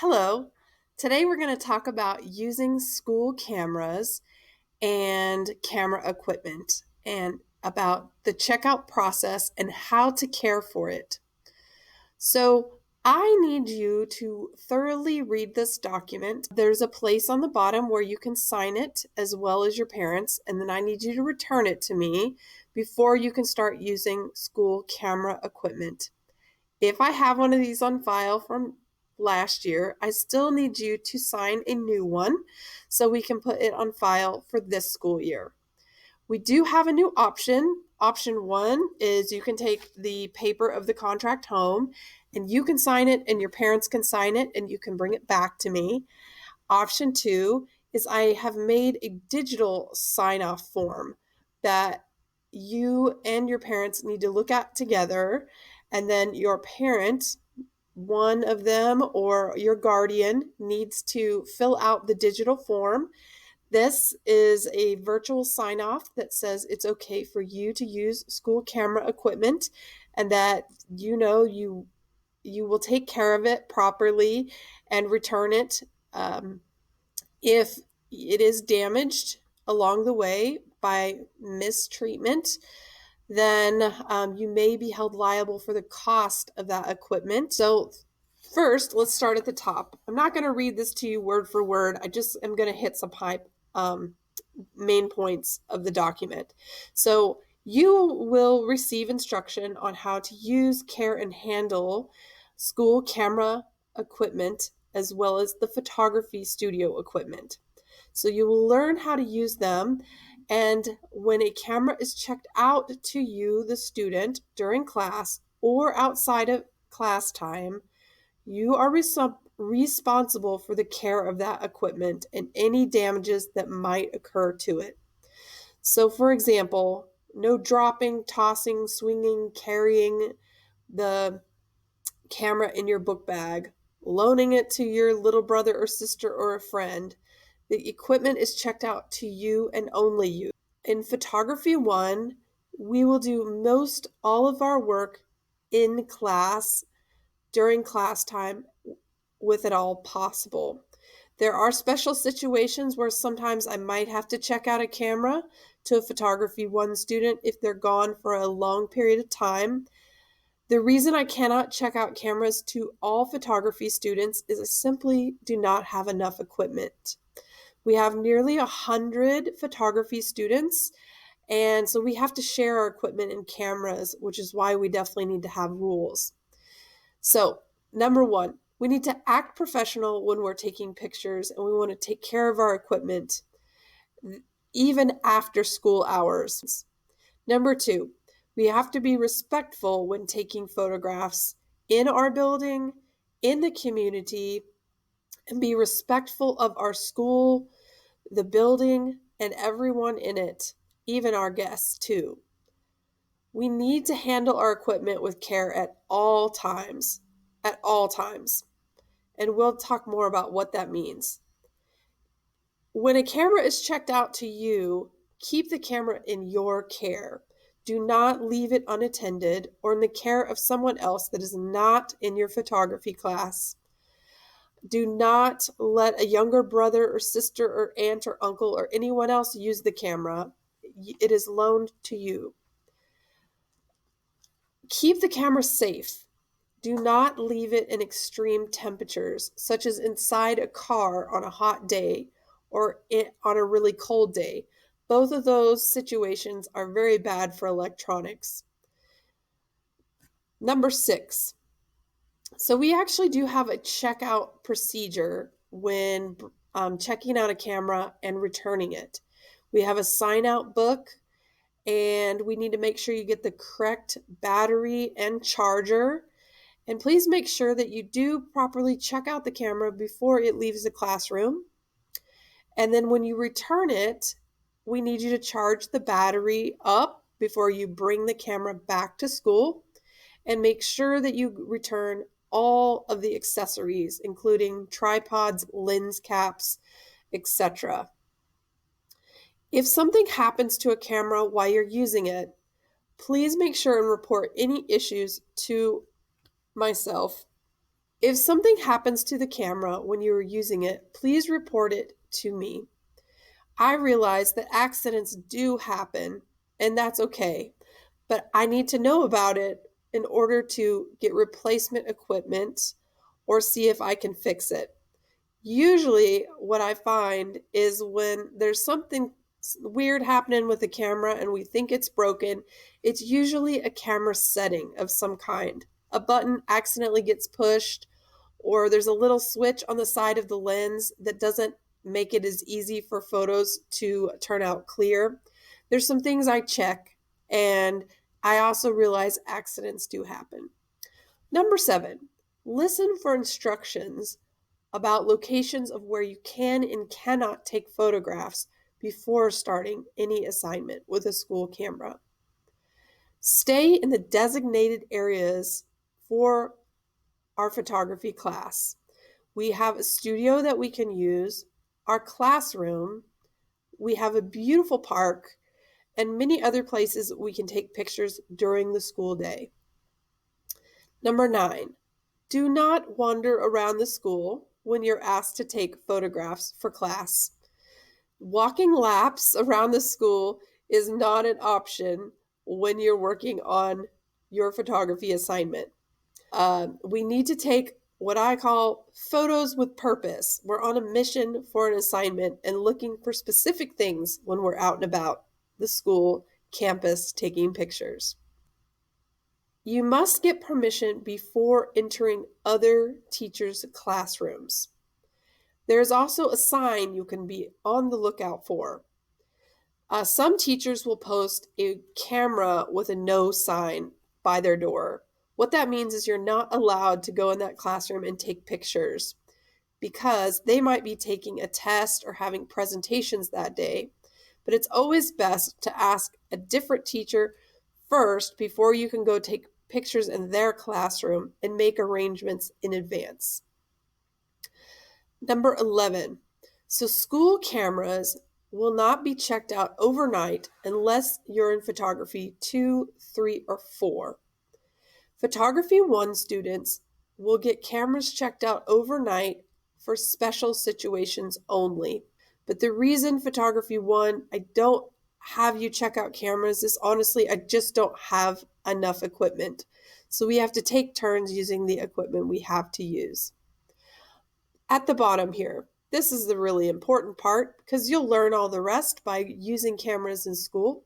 Hello. Today we're going to talk about using school cameras and camera equipment and about the checkout process and how to care for it. So, I need you to thoroughly read this document. There's a place on the bottom where you can sign it as well as your parents, and then I need you to return it to me before you can start using school camera equipment. If I have one of these on file from last year, I still need you to sign a new one so we can put it on file for this school year. We do have a new option. Option one is you can take the paper of the contract home and you can sign it, and your parents can sign it, and you can bring it back to me. Option two is I have made a digital sign off form that you and your parents need to look at together, and then your parent, one of them or your guardian, needs to fill out the digital form. This is a virtual sign off that says it's okay for you to use school camera equipment and that you will take care of it properly and return it if it is damaged along the way by mistreatment. Then you may be held liable for the cost of that equipment. So, first, let's start at the top. I'm not going to read this to you word for word. I just am going to hit some main points of the document. So, you will receive instruction on how to use, care, and handle school camera equipment as well as the photography studio equipment. So, you will learn how to use them, and when a camera is checked out to you, the student, during class or outside of class time, you are responsible for the care of that equipment and any damages that might occur to it. So, for example, no dropping, tossing, swinging, carrying the camera in your book bag, loaning it to your little brother or sister or a friend. The equipment is checked out to you and only you. In photography one, we will do most all of our work in class during class time with it all possible. There are special situations where sometimes I might have to check out a camera to a photography one student if they're gone for a long period of time. The reason I cannot check out cameras to all photography students is I simply do not have enough equipment. We have nearly 100 photography students, and so we have to share our equipment and cameras, which is why we definitely need to have rules. So, number one, we need to act professional when we're taking pictures, and we want to take care of our equipment even after school hours. Number two, we have to be respectful when taking photographs in our building, in the community, and be respectful of our school, the building, and everyone in it, even our guests, too. We need to handle our equipment with care at all times. At all times. And we'll talk more about what that means. When a camera is checked out to you, keep the camera in your care. Do not leave it unattended or in the care of someone else that is not in your photography class. Do not let a younger brother or sister or aunt or uncle or anyone else use the camera. It is loaned to you. Keep the camera safe. Do not leave it in extreme temperatures, such as inside a car on a hot day or on a really cold day. Both of those situations are very bad for electronics. Number 6. So we actually do have a checkout procedure when checking out a camera and returning it. We have a sign out book, and we need to make sure you get the correct battery and charger. And please make sure that you do properly check out the camera before it leaves the classroom. And then when you return it, we need you to charge the battery up before you bring the camera back to school, and make sure that you return all of the accessories, including tripods, lens caps, etc. If something happens to a camera while you're using it, please make sure and report any issues to myself If something happens to the camera when you are using it, please report it to me. I realize that accidents do happen, and that's okay, but I need to know about it in order to get replacement equipment or see if I can fix it. Usually, what I find is when there's something weird happening with the camera and we think it's broken, it's usually a camera setting of some kind. A button accidentally gets pushed, or there's a little switch on the side of the lens that doesn't make it as easy for photos to turn out clear. There's some things I check, and I also realize accidents do happen. Number 7, listen for instructions about locations of where you can and cannot take photographs before starting any assignment with a school camera. Stay in the designated areas for our photography class. We have a studio that we can use, our classroom, we have a beautiful park, and many other places we can take pictures during the school day. Number 9, do not wander around the school when you're asked to take photographs for class. Walking laps around the school is not an option when you're working on your photography assignment. We need to take what I call photos with purpose. We're on a mission for an assignment and looking for specific things when we're out and about the school campus taking pictures. You must get permission before entering other teachers' classrooms. There's also a sign you can be on the lookout for. Some teachers will post a camera with a no sign by their door. What that means is you're not allowed to go in that classroom and take pictures because they might be taking a test or having presentations that day. But it's always best to ask a different teacher first before you can go take pictures in their classroom and make arrangements in advance. Number 11. So school cameras will not be checked out overnight unless you're in photography 2, 3, or 4. Photography 1 students will get cameras checked out overnight for special situations only. But the reason photography 1, I don't have you check out cameras is honestly, I just don't have enough equipment. So we have to take turns using the equipment we have to use. At the bottom here, this is the really important part because you'll learn all the rest by using cameras in school.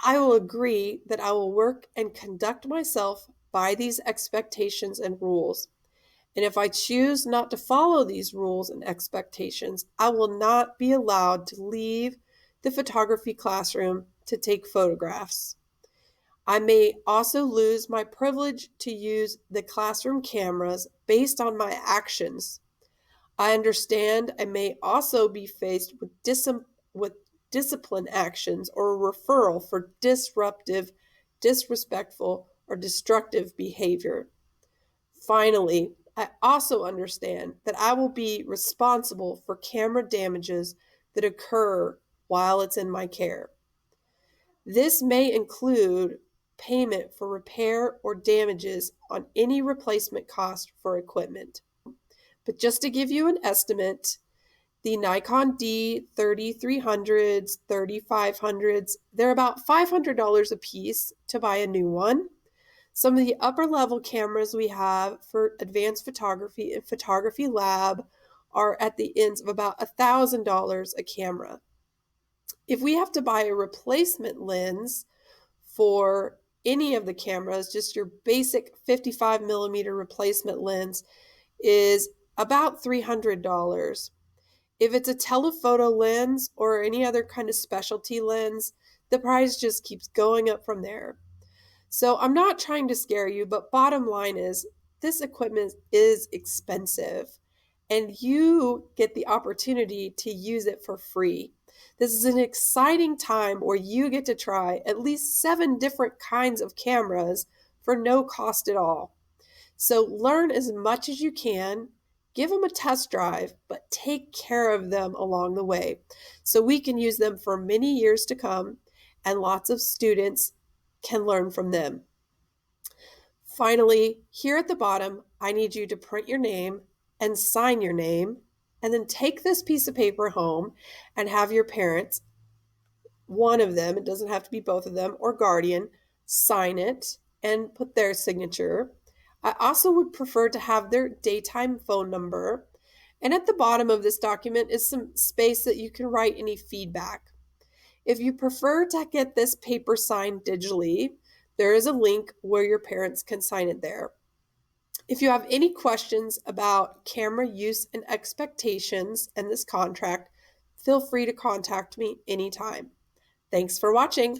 I will agree that I will work and conduct myself by these expectations and rules. And if I choose not to follow these rules and expectations, I will not be allowed to leave the photography classroom to take photographs. I may also lose my privilege to use the classroom cameras based on my actions. I understand I may also be faced with discipline actions or a referral for disruptive, disrespectful, or destructive behavior. Finally, I also understand that I will be responsible for camera damages that occur while it's in my care. This may include payment for repair or damages on any replacement cost for equipment. But just to give you an estimate, the Nikon D3300s, 3500s, they're about $500 a piece to buy a new one. Some of the upper level cameras we have for advanced photography and photography lab are at the ends of about $1,000 a camera. If we have to buy a replacement lens for any of the cameras, just your basic 55 millimeter replacement lens is about $300. If it's a telephoto lens or any other kind of specialty lens, the price just keeps going up from there. So I'm not trying to scare you, but bottom line is this equipment is expensive and you get the opportunity to use it for free. This is an exciting time where you get to try at least 7 different kinds of cameras for no cost at all. So learn as much as you can, give them a test drive, but take care of them along the way so we can use them for many years to come and lots of students can learn from them. Finally, here at the bottom, I need you to print your name and sign your name, and then take this piece of paper home and have your parents, one of them, it doesn't have to be both of them, or guardian, sign it and put their signature. I also would prefer to have their daytime phone number. And at the bottom of this document is some space that you can write any feedback. If you prefer to get this paper signed digitally, there is a link where your parents can sign it there. If you have any questions about camera use and expectations and this contract, feel free to contact me anytime. Thanks for watching.